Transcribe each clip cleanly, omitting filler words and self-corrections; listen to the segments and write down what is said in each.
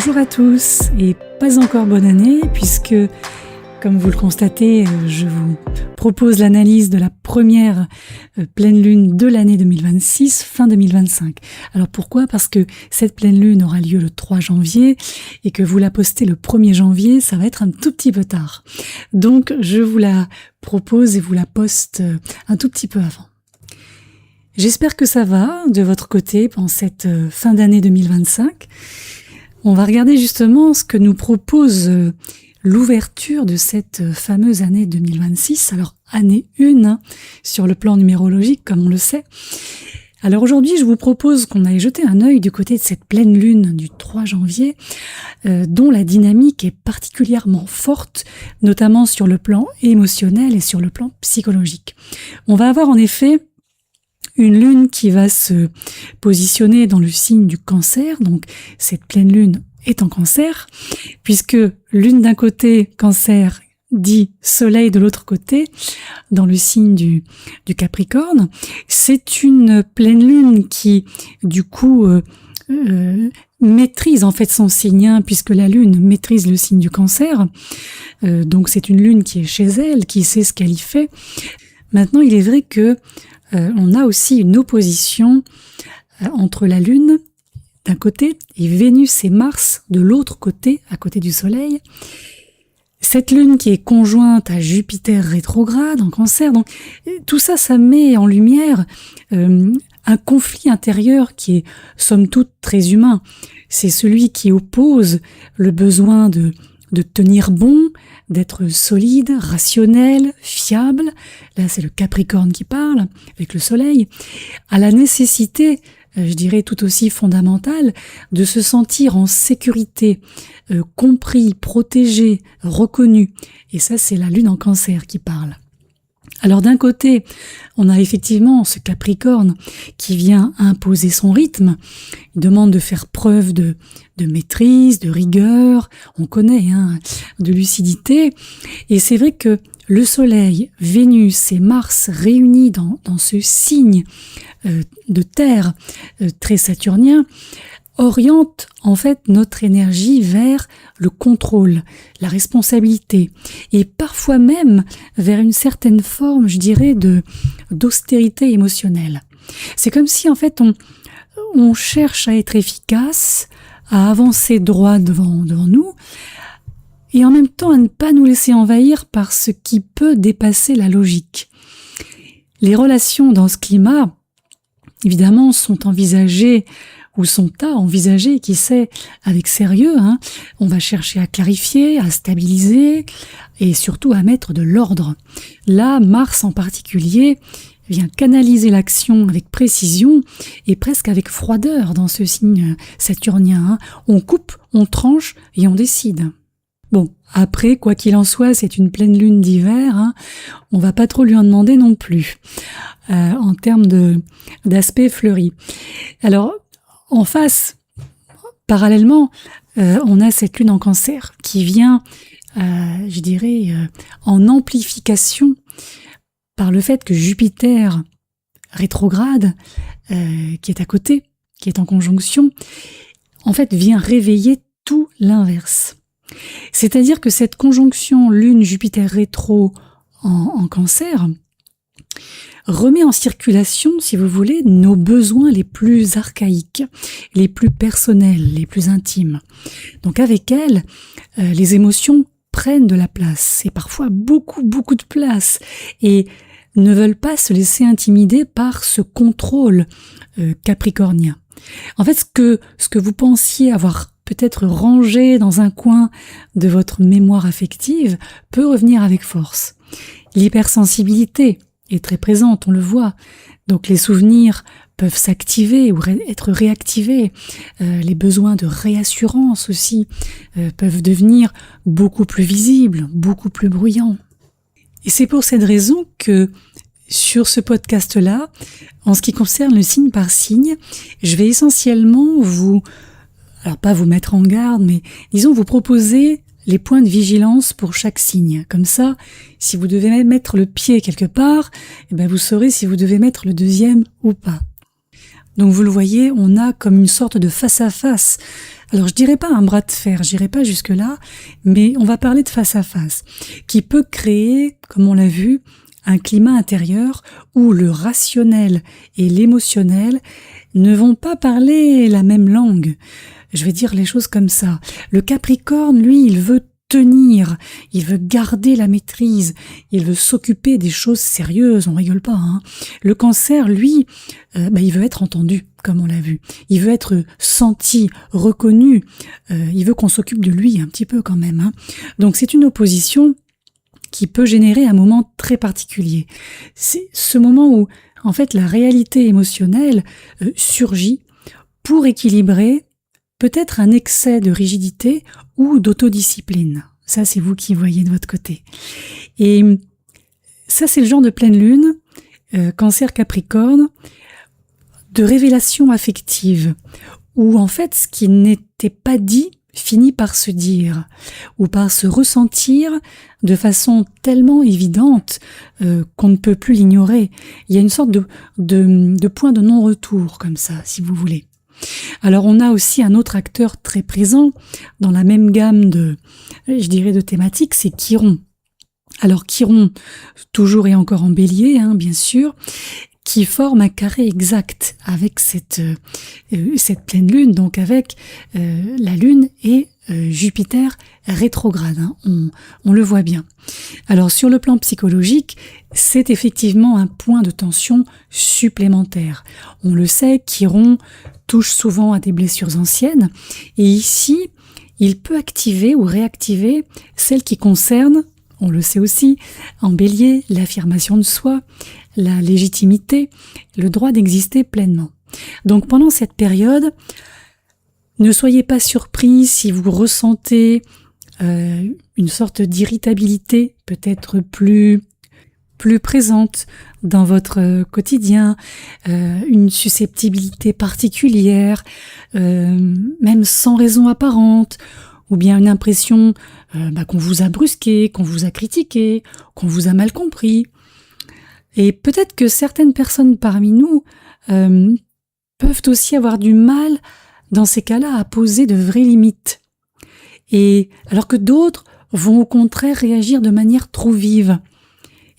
Bonjour à tous et pas encore bonne année puisque, comme vous le constatez, je vous propose l'analyse de la première pleine lune de l'année 2026, fin 2025. Alors pourquoi ? Parce que cette pleine lune aura lieu le 3 janvier et que vous la postez le 1er janvier, ça va être un tout petit peu tard. Donc je vous la propose et vous la poste un tout petit peu avant. J'espère que ça va de votre côté pendant cette fin d'année 2025. On va regarder justement ce que nous propose l'ouverture de cette fameuse année 2026. Alors, année 1 sur le plan numérologique, comme on le sait. Alors aujourd'hui, je vous propose qu'on aille jeter un œil du côté de cette pleine lune du 3 janvier, dont la dynamique est particulièrement forte, notamment sur le plan émotionnel et sur le plan psychologique. On va avoir en effet une lune qui va se positionner dans le signe du Cancer, donc cette pleine lune est en Cancer, puisque lune d'un côté, Cancer, dit soleil de l'autre côté, dans le signe du Capricorne. C'est une pleine lune qui, du coup, maîtrise en fait son signe, hein, puisque la lune maîtrise le signe du Cancer. Donc c'est une lune qui est chez elle, qui sait ce qu'elle y fait. Maintenant, il est vrai que on a aussi une opposition entre la Lune d'un côté et Vénus et Mars de l'autre côté, à côté du Soleil. Cette Lune qui est conjointe à Jupiter rétrograde en Cancer, donc tout ça, ça met en lumière un conflit intérieur qui est somme toute très humain. C'est celui qui oppose le besoin de tenir bon, d'être solide, rationnel, fiable, là c'est le Capricorne qui parle, avec le Soleil, à la nécessité, je dirais tout aussi fondamentale, de se sentir en sécurité, compris, protégé, reconnu. Et ça c'est la Lune en Cancer qui parle. Alors d'un côté, on a effectivement ce Capricorne qui vient imposer son rythme, il demande de faire preuve de maîtrise, de rigueur, on connaît, hein, de lucidité, et c'est vrai que le Soleil, Vénus et Mars réunis dans ce signe de terre très saturnien, oriente en fait notre énergie vers le contrôle, la responsabilité et parfois même vers une certaine forme, je dirais, d'austérité émotionnelle. C'est comme si en fait on cherche à être efficace, à avancer droit devant nous et en même temps à ne pas nous laisser envahir par ce qui peut dépasser la logique. Les relations dans ce climat, évidemment, sont envisagées ou sont à envisager, qui sait, avec sérieux, hein. On va chercher à clarifier, à stabiliser et surtout à mettre de l'ordre. Là, Mars en particulier vient canaliser l'action avec précision et presque avec froideur dans ce signe saturnien, hein. On coupe, on tranche et on décide. Bon, après, quoi qu'il en soit, c'est une pleine lune d'hiver, hein. On va pas trop lui en demander non plus, en termes d'aspect fleuri. Alors, en face, parallèlement, on a cette lune en Cancer qui vient, je dirais, en amplification par le fait que Jupiter rétrograde, qui est à côté, qui est en conjonction, en fait vient réveiller tout l'inverse. C'est-à-dire que cette conjonction Lune-Jupiter rétro en Cancer remet en circulation, si vous voulez, nos besoins les plus archaïques, les plus personnels, les plus intimes. Donc avec elle, les émotions prennent de la place, et parfois beaucoup de place, et ne veulent pas se laisser intimider par ce contrôle capricornien. En fait, ce que vous pensiez avoir peut-être rangé dans un coin de votre mémoire affective peut revenir avec force. L'hypersensibilité est très présente, on le voit. Donc les souvenirs peuvent s'activer ou être réactivés. Les besoins de réassurance aussi peuvent devenir beaucoup plus visibles, beaucoup plus bruyants. Et c'est pour cette raison que sur ce podcast-là, en ce qui concerne le signe par signe, je vais essentiellement alors pas vous mettre en garde, mais disons vous proposer les points de vigilance pour chaque signe. Comme ça, si vous devez mettre le pied quelque part, eh ben vous saurez si vous devez mettre le deuxième ou pas. Donc vous le voyez, on a comme une sorte de face-à-face. Alors je dirais pas un bras de fer, j'irai pas jusque-là, mais on va parler de face-à-face, qui peut créer, comme on l'a vu, un climat intérieur où le rationnel et l'émotionnel ne vont pas parler la même langue. Je vais dire les choses comme ça. Le Capricorne, lui, il veut tenir, il veut garder la maîtrise, il veut s'occuper des choses sérieuses, on rigole pas, hein. Le Cancer, lui, il veut être entendu, comme on l'a vu. Il veut être senti, reconnu, il veut qu'on s'occupe de lui un petit peu quand même, hein. Donc c'est une opposition qui peut générer un moment très particulier. C'est ce moment où, en fait, la réalité émotionnelle surgit pour équilibrer peut-être un excès de rigidité ou d'autodiscipline. Ça, c'est vous qui voyez de votre côté. Et ça, c'est le genre de pleine lune, Cancer Capricorne, de révélation affective, où en fait, ce qui n'était pas dit finit par se dire, ou par se ressentir de façon tellement évidente qu'on ne peut plus l'ignorer. Il y a une sorte de point de non-retour, comme ça, si vous voulez. Alors on a aussi un autre acteur très présent dans la même gamme de thématiques, c'est Chiron. Alors Chiron, toujours et encore en Bélier, hein, bien sûr, qui forme un carré exact avec cette pleine lune, donc avec la lune et Jupiter rétrograde, hein, on le voit bien. Alors sur le plan psychologique, c'est effectivement un point de tension supplémentaire. On le sait, Chiron touche souvent à des blessures anciennes, et ici, il peut activer ou réactiver celles qui concernent, on le sait aussi, en Bélier, l'affirmation de soi, la légitimité, le droit d'exister pleinement. Donc pendant cette période, ne soyez pas surpris si vous ressentez une sorte d'irritabilité peut-être plus présente dans votre quotidien, une susceptibilité particulière, même sans raison apparente, ou bien une impression qu'on vous a brusqué, qu'on vous a critiqué, qu'on vous a mal compris. Et peut-être que certaines personnes parmi nous peuvent aussi avoir du mal dans ces cas-là à poser de vraies limites. Et alors que d'autres vont au contraire réagir de manière trop vive.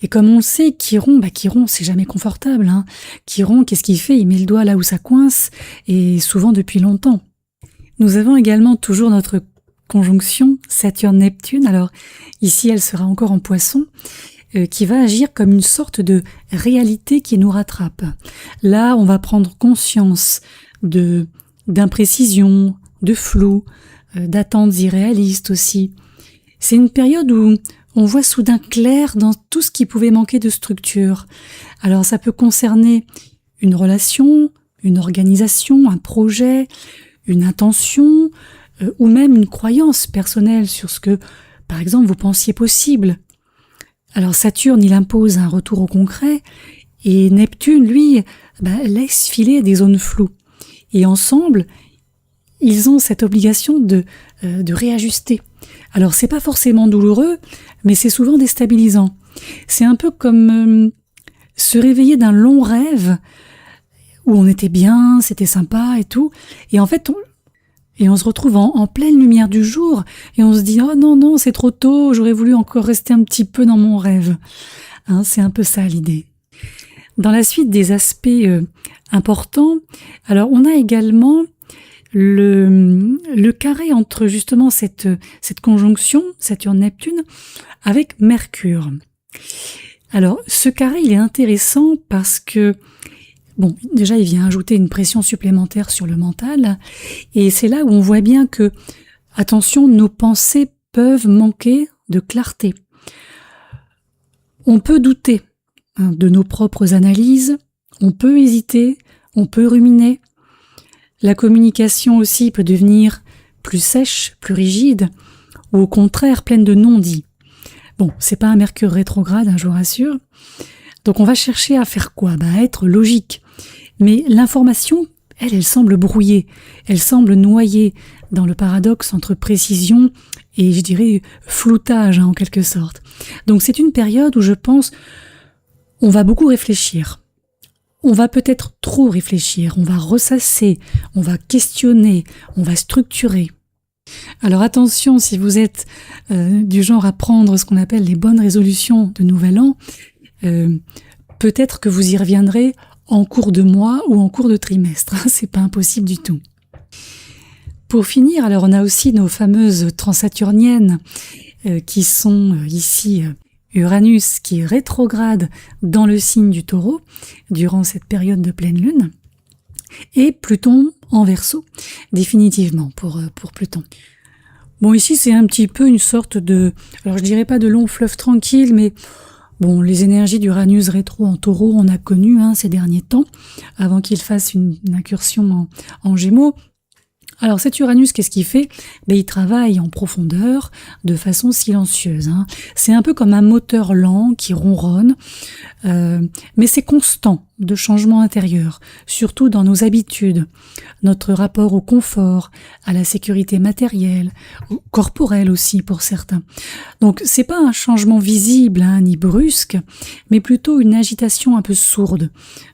Et comme on le sait, Chiron, c'est jamais confortable, hein. Chiron, qu'est-ce qu'il fait? Il met le doigt là où ça coince, et souvent depuis longtemps. Nous avons également toujours notre conjonction Saturne-Neptune. Alors ici, elle sera encore en Poisson, qui va agir comme une sorte de réalité qui nous rattrape. Là, on va prendre conscience d'imprécisions, de flou, d'attentes irréalistes aussi. C'est une période où on voit soudain clair dans tout ce qui pouvait manquer de structure. Alors ça peut concerner une relation, une organisation, un projet, une intention, ou même une croyance personnelle sur ce que, par exemple, vous pensiez possible. Alors Saturne, il impose un retour au concret, et Neptune, lui, laisse filer des zones floues. Et ensemble, ils ont cette obligation de réajuster. Alors c'est pas forcément douloureux, mais c'est souvent déstabilisant. C'est un peu comme se réveiller d'un long rêve où on était bien, c'était sympa et tout, et en fait on se retrouve en pleine lumière du jour et on se dit oh non c'est trop tôt, j'aurais voulu encore rester un petit peu dans mon rêve. Hein, c'est un peu ça l'idée. Dans la suite des aspects importants, alors on a également le carré entre justement cette conjonction Saturne-Neptune avec Mercure. Alors ce carré il est intéressant parce que déjà il vient ajouter une pression supplémentaire sur le mental, et c'est là où on voit bien que, attention, nos pensées peuvent manquer de clarté. On peut douter de nos propres analyses, on peut hésiter, on peut ruminer. La communication aussi peut devenir plus sèche, plus rigide, ou au contraire pleine de non-dits. Bon, c'est pas un Mercure rétrograde, je vous rassure. Donc on va chercher à faire quoi? À être logique. Mais l'information, elle semble brouillée, elle semble noyée dans le paradoxe entre précision et, je dirais, floutage, en quelque sorte. Donc c'est une période où je pense on va beaucoup réfléchir. on va peut-être trop réfléchir, on va ressasser, on va questionner, on va structurer. Alors attention, si vous êtes du genre à prendre ce qu'on appelle les bonnes résolutions de Nouvel An, peut-être que vous y reviendrez en cours de mois ou en cours de trimestre. C'est pas impossible du tout. Pour finir, alors on a aussi nos fameuses transsaturniennes qui sont ici Uranus qui est rétrograde dans le signe du Taureau durant cette période de pleine lune et Pluton en Verseau, définitivement pour Pluton. Bon, ici c'est un petit peu une sorte de, alors je dirais pas de long fleuve tranquille, mais bon, les énergies d'Uranus rétro en Taureau, on a connu ces derniers temps, avant qu'il fasse une incursion en Gémeaux. Alors cet Uranus, qu'est-ce qu'il fait? Il travaille en profondeur, de façon silencieuse. C'est un peu comme un moteur lent qui ronronne, mais c'est constant de changement intérieur, surtout dans nos habitudes, notre rapport au confort, à la sécurité matérielle, corporelle aussi pour certains. Donc c'est pas un changement visible ni brusque, mais plutôt une agitation un peu sourde,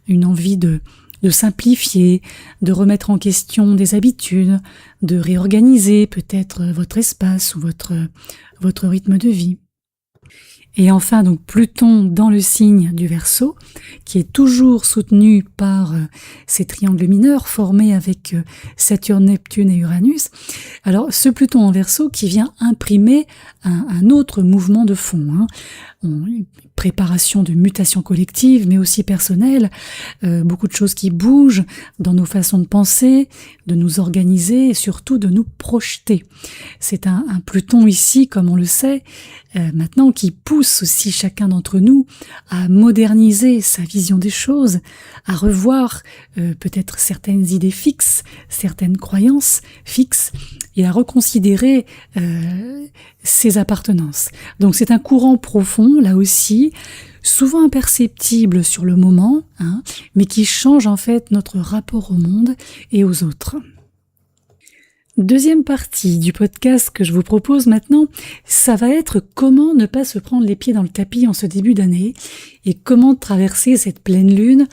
une envie de simplifier, de remettre en question des habitudes, de réorganiser peut-être votre espace ou votre rythme de vie. Et enfin, donc Pluton dans le signe du Verseau, qui est toujours soutenu par ces triangles mineurs formés avec Saturne, Neptune et Uranus. Alors, ce Pluton en Verseau qui vient imprimer un autre mouvement de fond, préparation de mutation collective, mais aussi personnelle, beaucoup de choses qui bougent dans nos façons de penser, de nous organiser et surtout de nous projeter. C'est un Pluton ici, comme on le sait, maintenant qui pousse aussi chacun d'entre nous à moderniser sa vision des choses, à revoir peut-être certaines idées fixes, certaines croyances fixes et à reconsidérer ses appartenances. Donc c'est un courant profond, là aussi, souvent imperceptible sur le moment, mais qui change en fait notre rapport au monde et aux autres. Deuxième partie du podcast que je vous propose maintenant, ça va être comment ne pas se prendre les pieds dans le tapis en ce début d'année et comment traverser cette pleine lune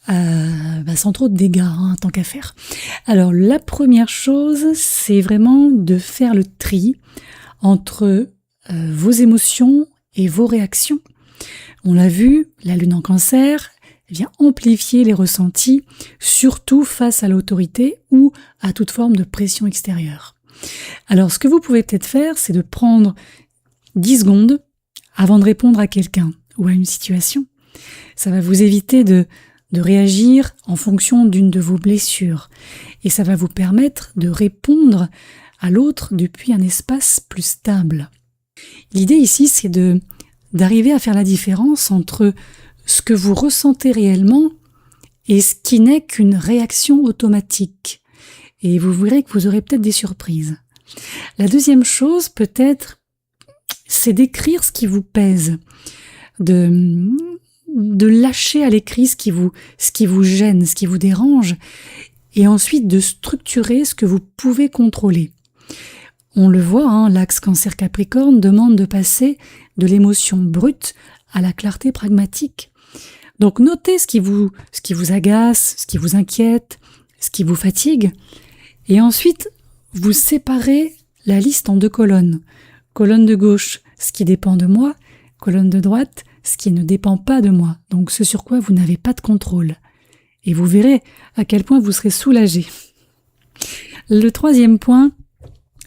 sans trop de dégâts, tant qu'à faire. Alors la première chose, c'est vraiment de faire le tri entre vos émotions et vos réactions. On l'a vu, la lune en Cancer vient amplifier les ressentis, surtout face à l'autorité ou à toute forme de pression extérieure. Alors ce que vous pouvez peut-être faire, c'est de prendre 10 secondes avant de répondre à quelqu'un ou à une situation. Ça va vous éviter de réagir en fonction d'une de vos blessures et ça va vous permettre de répondre à l'autre depuis un espace plus stable. L'idée ici, c'est d'arriver à faire la différence entre ce que vous ressentez réellement et ce qui n'est qu'une réaction automatique. Et vous verrez que vous aurez peut-être des surprises. La deuxième chose, peut-être, c'est d'écrire ce qui vous pèse, de lâcher à l'écrit ce qui vous gêne, ce qui vous dérange, et ensuite de structurer ce que vous pouvez contrôler. On le voit, l'axe Cancer-Capricorne demande de passer de l'émotion brute à la clarté pragmatique. Donc notez ce qui vous agace, ce qui vous inquiète, ce qui vous fatigue, et ensuite vous séparez la liste en 2 colonnes. Colonne de gauche, ce qui dépend de moi, colonne de droite, ce qui ne dépend pas de moi, donc ce sur quoi vous n'avez pas de contrôle. Et vous verrez à quel point vous serez soulagé. Le troisième point,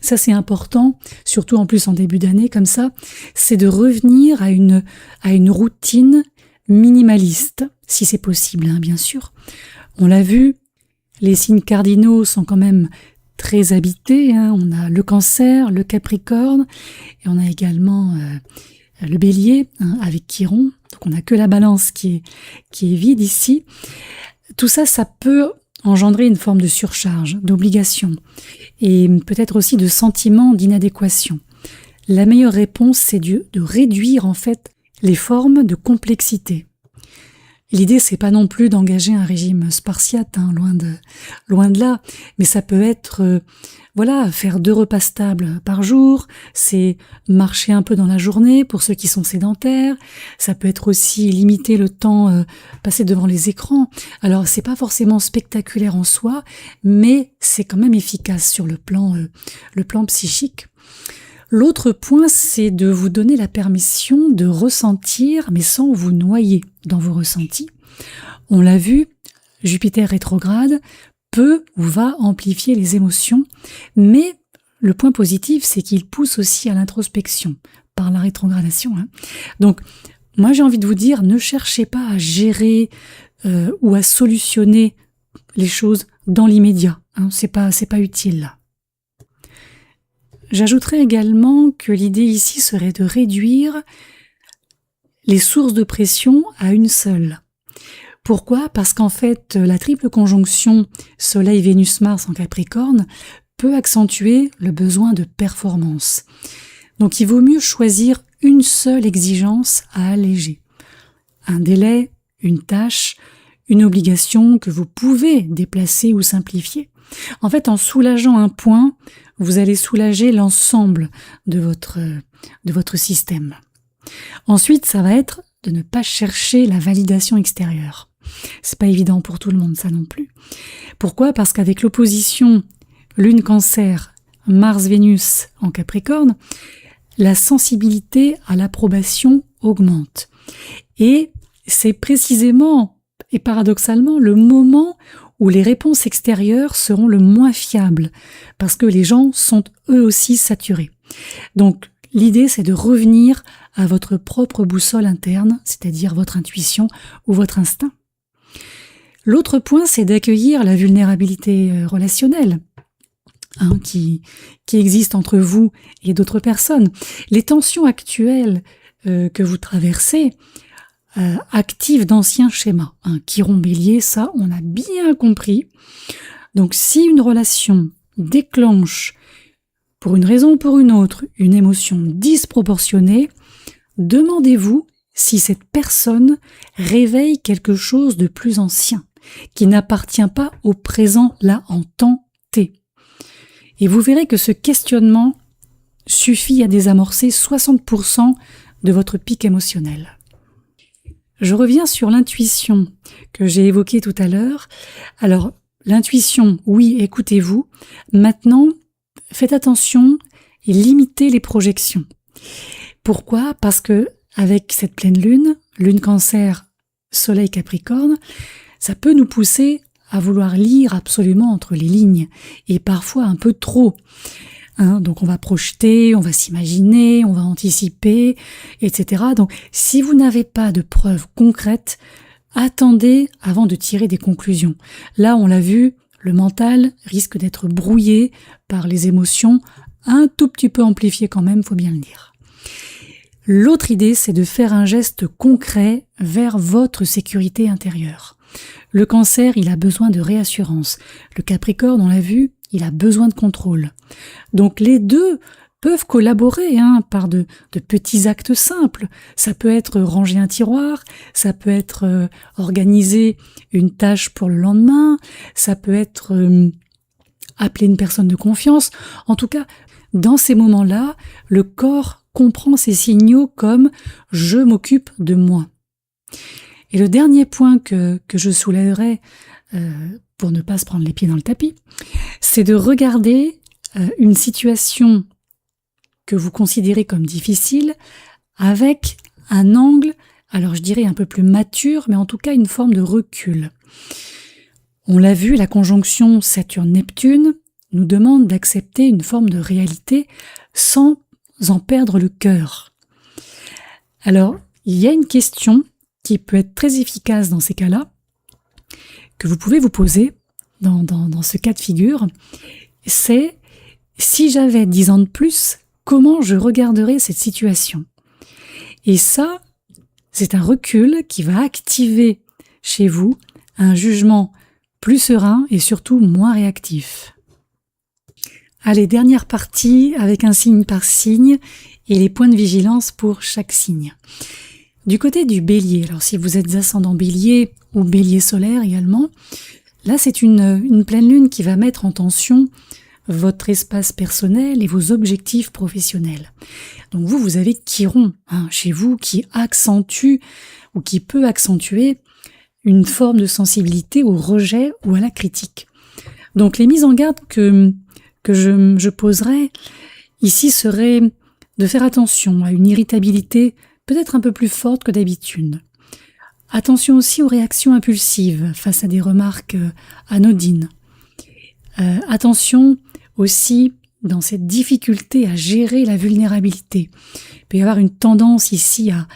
ça c'est important, surtout en plus en début d'année comme ça, c'est de revenir à une routine minimaliste, si c'est possible, bien sûr. On l'a vu, les signes cardinaux sont quand même très habités, on a le Cancer, le Capricorne, et on a également le Bélier avec Chiron, donc on n'a que la Balance qui est vide ici. Tout ça, ça peut engendrer une forme de surcharge, d'obligation, et peut-être aussi de sentiment d'inadéquation. La meilleure réponse, c'est de réduire en fait les formes de complexité. L'idée, c'est pas non plus d'engager un régime spartiate, loin de là, mais ça peut être voilà, faire 2 repas stables par jour, c'est marcher un peu dans la journée pour ceux qui sont sédentaires, ça peut être aussi limiter le temps passé devant les écrans. Alors c'est pas forcément spectaculaire en soi, mais c'est quand même efficace sur le plan psychique. L'autre point, c'est de vous donner la permission de ressentir, mais sans vous noyer dans vos ressentis. On l'a vu, Jupiter rétrograde peut ou va amplifier les émotions, mais le point positif, c'est qu'il pousse aussi à l'introspection par la rétrogradation. Donc, moi j'ai envie de vous dire, ne cherchez pas à gérer ou à solutionner les choses dans l'immédiat. C'est pas utile là. J'ajouterais également que l'idée ici serait de réduire les sources de pression à une seule. Pourquoi ? Parce qu'en fait, la triple conjonction Soleil-Vénus-Mars en Capricorne peut accentuer le besoin de performance. Donc il vaut mieux choisir une seule exigence à alléger. Un délai, une tâche, une obligation que vous pouvez déplacer ou simplifier. En fait, en soulageant un point, vous allez soulager l'ensemble de votre système. Ensuite, ça va être de ne pas chercher la validation extérieure. C'est pas évident pour tout le monde, ça non plus. Pourquoi ? Parce qu'avec l'opposition Lune Cancer, Mars-Vénus en Capricorne, la sensibilité à l'approbation augmente. Et c'est précisément et paradoxalement le moment où les réponses extérieures seront le moins fiables, parce que les gens sont eux aussi saturés. Donc l'idée, c'est de revenir à votre propre boussole interne, c'est-à-dire votre intuition ou votre instinct. L'autre point, c'est d'accueillir la vulnérabilité relationnelle qui existe entre vous et d'autres personnes. Les tensions actuelles que vous traversez activent d'anciens schémas. Chiron Bélier, ça, on a bien compris. Donc, si une relation déclenche, pour une raison ou pour une autre, une émotion disproportionnée, demandez-vous si cette personne réveille quelque chose de plus ancien, qui n'appartient pas au présent, là, en temps T. Et vous verrez que ce questionnement suffit à désamorcer 60% de votre pic émotionnel. Je reviens sur l'intuition que j'ai évoquée tout à l'heure. Alors, l'intuition, oui, écoutez-vous. Maintenant, faites attention et limitez les projections. Pourquoi ? Parce que avec cette pleine lune, lune Cancer, Soleil Capricorne, ça peut nous pousser à vouloir lire absolument entre les lignes, et parfois un peu trop. Donc on va projeter, on va s'imaginer, on va anticiper, etc. Donc si vous n'avez pas de preuves concrètes, attendez avant de tirer des conclusions. Là, on l'a vu, le mental risque d'être brouillé par les émotions, un tout petit peu amplifiées quand même, faut bien le dire. L'autre idée, c'est de faire un geste concret vers votre sécurité intérieure. Le Cancer, il a besoin de réassurance. Le Capricorne, on l'a vu, il a besoin de contrôle. Donc les deux peuvent collaborer par de petits actes simples. Ça peut être ranger un tiroir, ça peut être organiser une tâche pour le lendemain, ça peut être appeler une personne de confiance. En tout cas, dans ces moments-là, le corps comprend ces signaux comme « je m'occupe de moi ». Et le dernier point que je soulèverai pour ne pas se prendre les pieds dans le tapis, c'est de regarder une situation que vous considérez comme difficile avec un angle, alors je dirais un peu plus mature, mais en tout cas une forme de recul. On l'a vu, la conjonction Saturne-Neptune nous demande d'accepter une forme de réalité sans en perdre le cœur. Alors, il y a une question qui peut être très efficace dans ces cas-là, que vous pouvez vous poser dans ce cas de figure, c'est si j'avais 10 ans de plus, comment je regarderais cette situation ? Et ça, c'est un recul qui va activer chez vous un jugement plus serein et surtout moins réactif. Allez, dernière partie avec un signe par signe et les points de vigilance pour chaque signe. Du côté du Bélier, alors si vous êtes ascendant Bélier ou Bélier solaire également, là c'est une pleine lune qui va mettre en tension votre espace personnel et vos objectifs professionnels. Donc vous avez Chiron chez vous qui accentue ou qui peut accentuer une forme de sensibilité au rejet ou à la critique. Donc les mises en garde que je poserai ici seraient de faire attention à une irritabilité peut-être un peu plus forte que d'habitude. Attention aussi aux réactions impulsives face à des remarques anodines. Attention aussi dans cette difficulté à gérer la vulnérabilité. Il peut y avoir une tendance ici à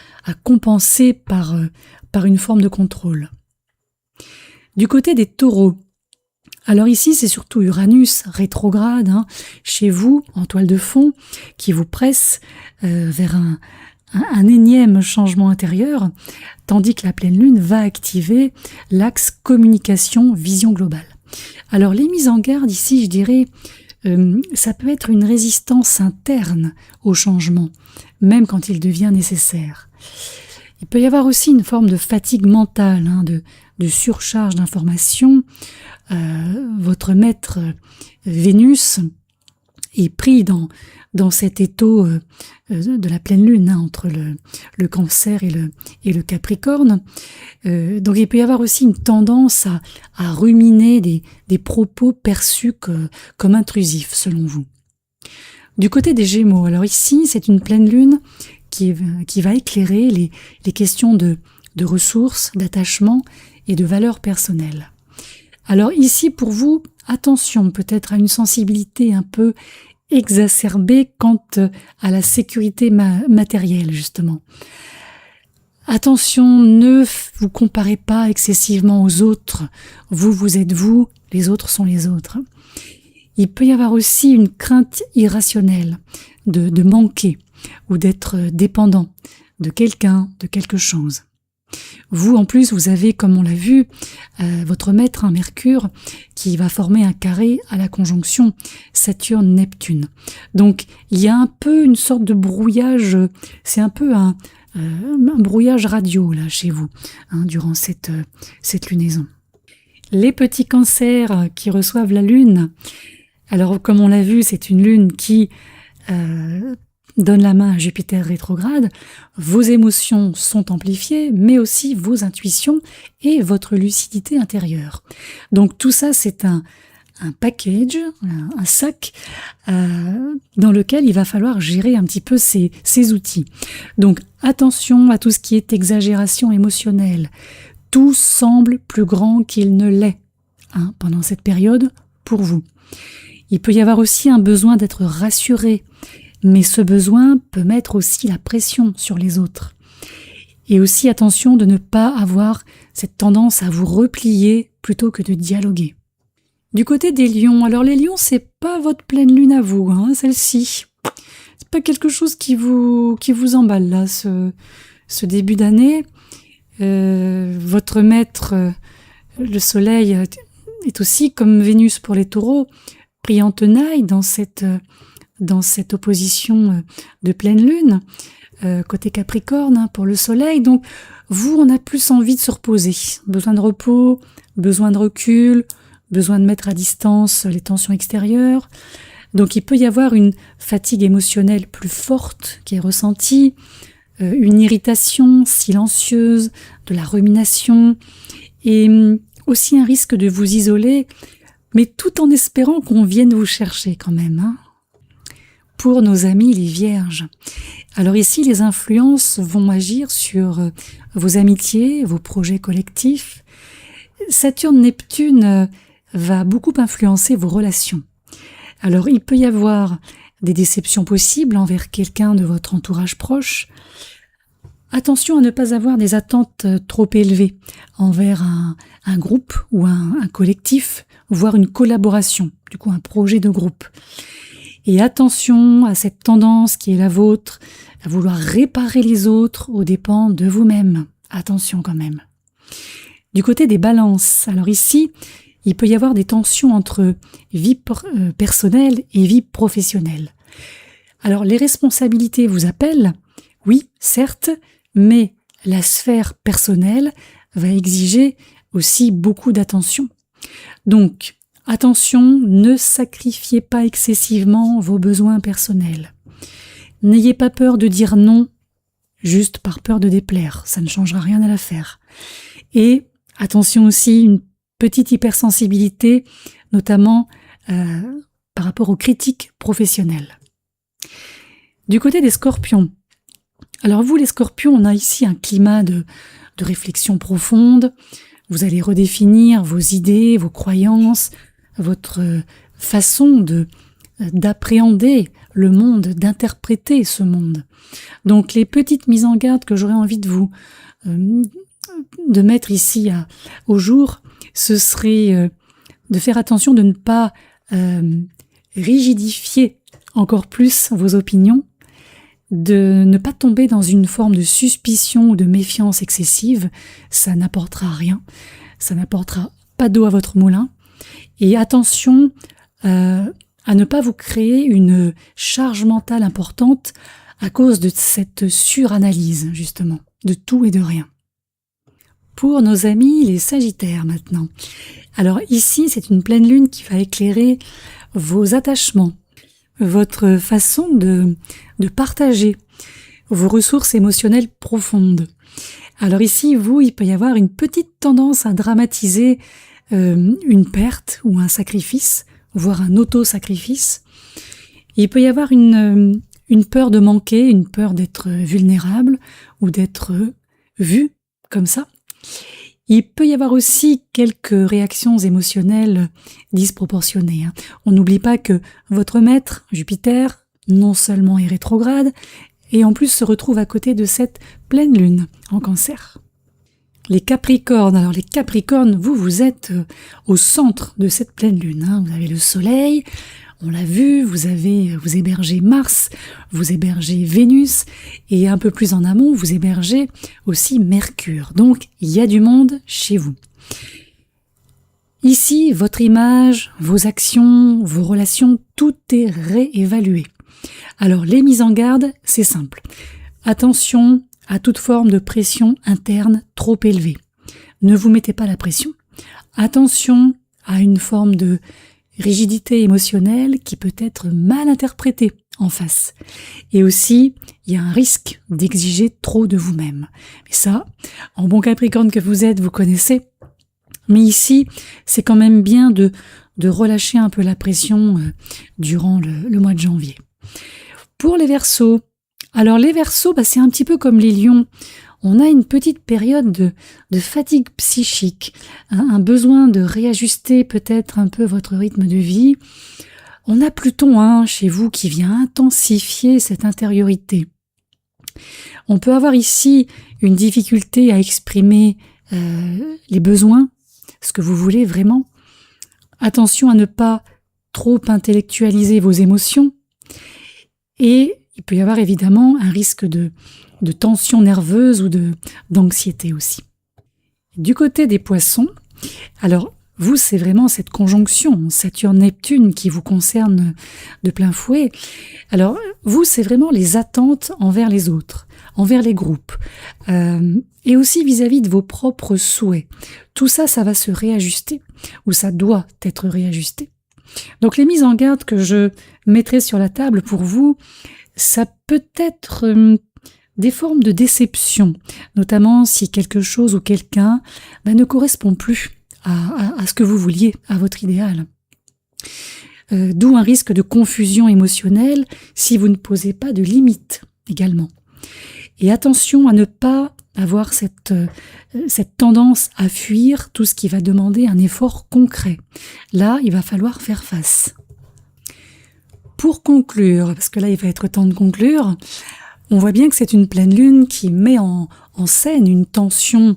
compenser par une forme de contrôle. Du côté des taureaux, alors ici c'est surtout Uranus rétrograde chez vous en toile de fond qui vous presse vers un énième changement intérieur, tandis que la pleine lune va activer l'axe communication vision globale. Alors les mises en garde ici, je dirais, ça peut être une résistance interne au changement, même quand il devient nécessaire. Il peut y avoir aussi une forme de fatigue mentale, de surcharge d'informations. Votre maître Vénus est pris dans cet étau de la pleine lune entre le Cancer et le Capricorne. Donc il peut y avoir aussi une tendance à ruminer des propos perçus comme intrusifs selon vous. Du côté des Gémeaux, alors ici c'est une pleine lune qui va éclairer les questions de ressources, d'attachement et de valeurs personnelles. Alors ici pour vous, attention peut-être à une sensibilité un peu exacerbée quant à la sécurité matérielle justement. Attention, ne vous comparez pas excessivement aux autres. Vous êtes vous, les autres sont les autres. Il peut y avoir aussi une crainte irrationnelle de manquer ou d'être dépendant de quelqu'un, de quelque chose. Vous, en plus, vous avez, comme on l'a vu, votre maître, Mercure, qui va former un carré à la conjonction Saturne-Neptune. Donc, il y a un peu une sorte de brouillage, c'est un peu un brouillage radio, là, chez vous, durant cette lunaison. Les petits cancers qui reçoivent la lune, alors, comme on l'a vu, c'est une lune qui donne la main à Jupiter rétrograde, vos émotions sont amplifiées, mais aussi vos intuitions et votre lucidité intérieure. Donc tout ça, c'est un package, un sac dans lequel il va falloir gérer un petit peu ces outils. Donc attention à tout ce qui est exagération émotionnelle. Tout semble plus grand qu'il ne l'est pendant cette période pour vous. Il peut y avoir aussi un besoin d'être rassuré, mais ce besoin peut mettre aussi la pression sur les autres. Et aussi attention de ne pas avoir cette tendance à vous replier plutôt que de dialoguer. Du côté des lions, alors les lions, c'est pas votre pleine lune à vous, celle-ci. C'est pas quelque chose qui vous emballe là, ce début d'année. Votre maître, le soleil, est aussi comme Vénus pour les taureaux, pris en tenaille dans cette opposition de pleine lune, côté Capricorne pour le soleil. Donc vous, on a plus envie de se reposer, besoin de repos, besoin de recul, besoin de mettre à distance les tensions extérieures. Donc il peut y avoir une fatigue émotionnelle plus forte qui est ressentie, une irritation silencieuse, de la rumination et aussi un risque de vous isoler, mais tout en espérant qu'on vienne vous chercher quand même. Pour nos amis les vierges. Alors ici, les influences vont agir sur vos amitiés, vos projets collectifs. Saturne-Neptune va beaucoup influencer vos relations. Alors il peut y avoir des déceptions possibles envers quelqu'un de votre entourage proche. Attention à ne pas avoir des attentes trop élevées envers un groupe ou un collectif, voire une collaboration, du coup un projet de groupe. Et attention à cette tendance qui est la vôtre, à vouloir réparer les autres aux dépens de vous-même. Attention quand même. Du côté des balances, alors ici, il peut y avoir des tensions entre vie personnelle et vie professionnelle. Alors les responsabilités vous appellent, oui, certes, mais la sphère personnelle va exiger aussi beaucoup d'attention. Donc, attention, ne sacrifiez pas excessivement vos besoins personnels. N'ayez pas peur de dire non, juste par peur de déplaire, ça ne changera rien à l'affaire. Et attention aussi, une petite hypersensibilité, notamment par rapport aux critiques professionnelles. Du côté des scorpions, alors vous les scorpions, on a ici un climat de réflexion profonde, vous allez redéfinir vos idées, vos croyances, votre façon d'appréhender le monde, d'interpréter ce monde. Donc les petites mises en garde que j'aurais envie de mettre ici au jour, ce serait de faire attention de ne pas rigidifier encore plus vos opinions, de ne pas tomber dans une forme de suspicion ou de méfiance excessive, ça n'apportera rien, ça n'apportera pas d'eau à votre moulin, et attention à ne pas vous créer une charge mentale importante à cause de cette suranalyse, justement, de tout et de rien. Pour nos amis les Sagittaires maintenant. Alors ici, c'est une pleine lune qui va éclairer vos attachements, votre façon de partager vos ressources émotionnelles profondes. Alors ici, il peut y avoir une petite tendance à dramatiser une perte ou un sacrifice, voire un auto-sacrifice. Il peut y avoir une peur de manquer, une peur d'être vulnérable ou d'être vu comme ça. Il peut y avoir aussi quelques réactions émotionnelles disproportionnées. On n'oublie pas que votre maître, Jupiter, non seulement est rétrograde, et en plus se retrouve à côté de cette pleine lune en Cancer. Les Capricornes, alors les Capricornes, vous êtes au centre de cette pleine lune. Vous avez le soleil, on l'a vu, vous hébergez Mars, vous hébergez Vénus, et un peu plus en amont, vous hébergez aussi Mercure. Donc, il y a du monde chez vous. Ici, votre image, vos actions, vos relations, tout est réévalué. Alors, les mises en garde, c'est simple. Attention à toute forme de pression interne trop élevée. Ne vous mettez pas la pression. Attention à une forme de rigidité émotionnelle qui peut être mal interprétée en face. Et aussi, il y a un risque d'exiger trop de vous-même. Mais ça, en bon Capricorne que vous êtes, vous connaissez. Mais ici, c'est quand même bien de relâcher un peu la pression durant le mois de janvier. Pour les Verseaux, alors les Verseaux, c'est un petit peu comme les Lions. On a une petite période de fatigue psychique, un besoin de réajuster peut-être un peu votre rythme de vie. On a Pluton chez vous qui vient intensifier cette intériorité. On peut avoir ici une difficulté à exprimer les besoins, ce que vous voulez vraiment. Attention à ne pas trop intellectualiser vos émotions. Et il peut y avoir évidemment un risque de tension nerveuse ou d'anxiété aussi. Du côté des Poissons, alors vous, c'est vraiment cette conjonction Saturne-Neptune qui vous concerne de plein fouet. Alors vous, c'est vraiment les attentes envers les autres, envers les groupes, et aussi vis-à-vis de vos propres souhaits. Tout ça, ça va se réajuster, ou ça doit être réajusté. Donc les mises en garde que je mettrai sur la table pour vous, ça peut être des formes de déception, notamment si quelque chose ou quelqu'un ne correspond plus à ce que vous vouliez, à votre idéal. D'où un risque de confusion émotionnelle si vous ne posez pas de limites également. Et attention à ne pas avoir cette tendance à fuir tout ce qui va demander un effort concret. Là, il va falloir faire face. Pour conclure, parce que là il va être temps de conclure, on voit bien que c'est une pleine lune qui met en scène une tension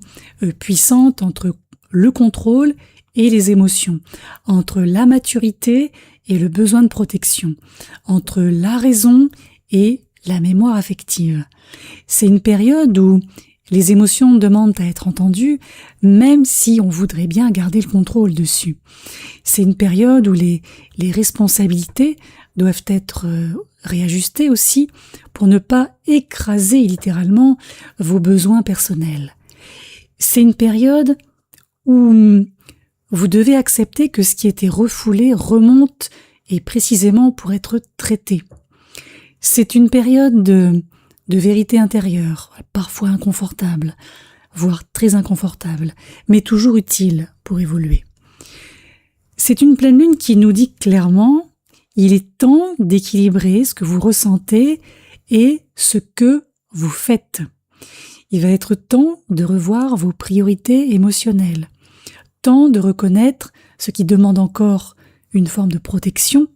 puissante entre le contrôle et les émotions, entre la maturité et le besoin de protection, entre la raison et la mémoire affective. C'est une période où les émotions demandent à être entendues, même si on voudrait bien garder le contrôle dessus. C'est une période où les responsabilités doivent être réajustées aussi pour ne pas écraser littéralement vos besoins personnels. C'est une période où vous devez accepter que ce qui était refoulé remonte et précisément pour être traité. C'est une période de vérité intérieure, parfois inconfortable, voire très inconfortable, mais toujours utile pour évoluer. C'est une pleine lune qui nous dit clairement, il est temps d'équilibrer ce que vous ressentez et ce que vous faites. Il va être temps de revoir vos priorités émotionnelles, temps de reconnaître ce qui demande encore une forme de protection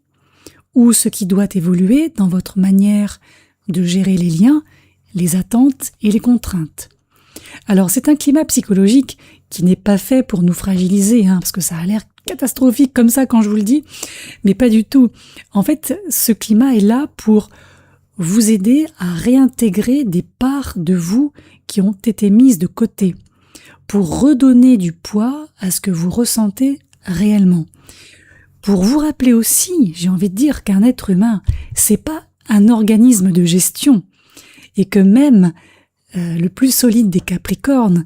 ou ce qui doit évoluer dans votre manière de gérer les liens, les attentes et les contraintes. Alors c'est un climat psychologique qui n'est pas fait pour nous fragiliser, parce que ça a l'air catastrophique comme ça quand je vous le dis, mais pas du tout. En fait, ce climat est là pour vous aider à réintégrer des parts de vous qui ont été mises de côté, pour redonner du poids à ce que vous ressentez réellement. Pour vous rappeler aussi, j'ai envie de dire qu'un être humain, c'est pas un organisme de gestion, et que même le plus solide des Capricornes,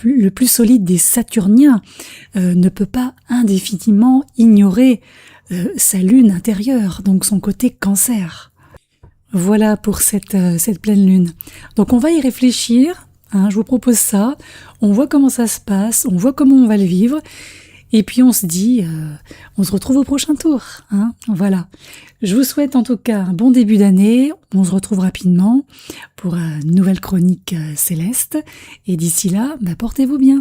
le plus solide des Saturniens, ne peut pas indéfiniment ignorer sa lune intérieure, donc son côté Cancer. Voilà pour cette pleine lune. Donc on va y réfléchir, je vous propose ça, on voit comment ça se passe, on voit comment on va le vivre, et puis on se dit, on se retrouve au prochain tour. Voilà. Je vous souhaite en tout cas un bon début d'année, on se retrouve rapidement pour une nouvelle chronique céleste, et d'ici là, portez-vous bien.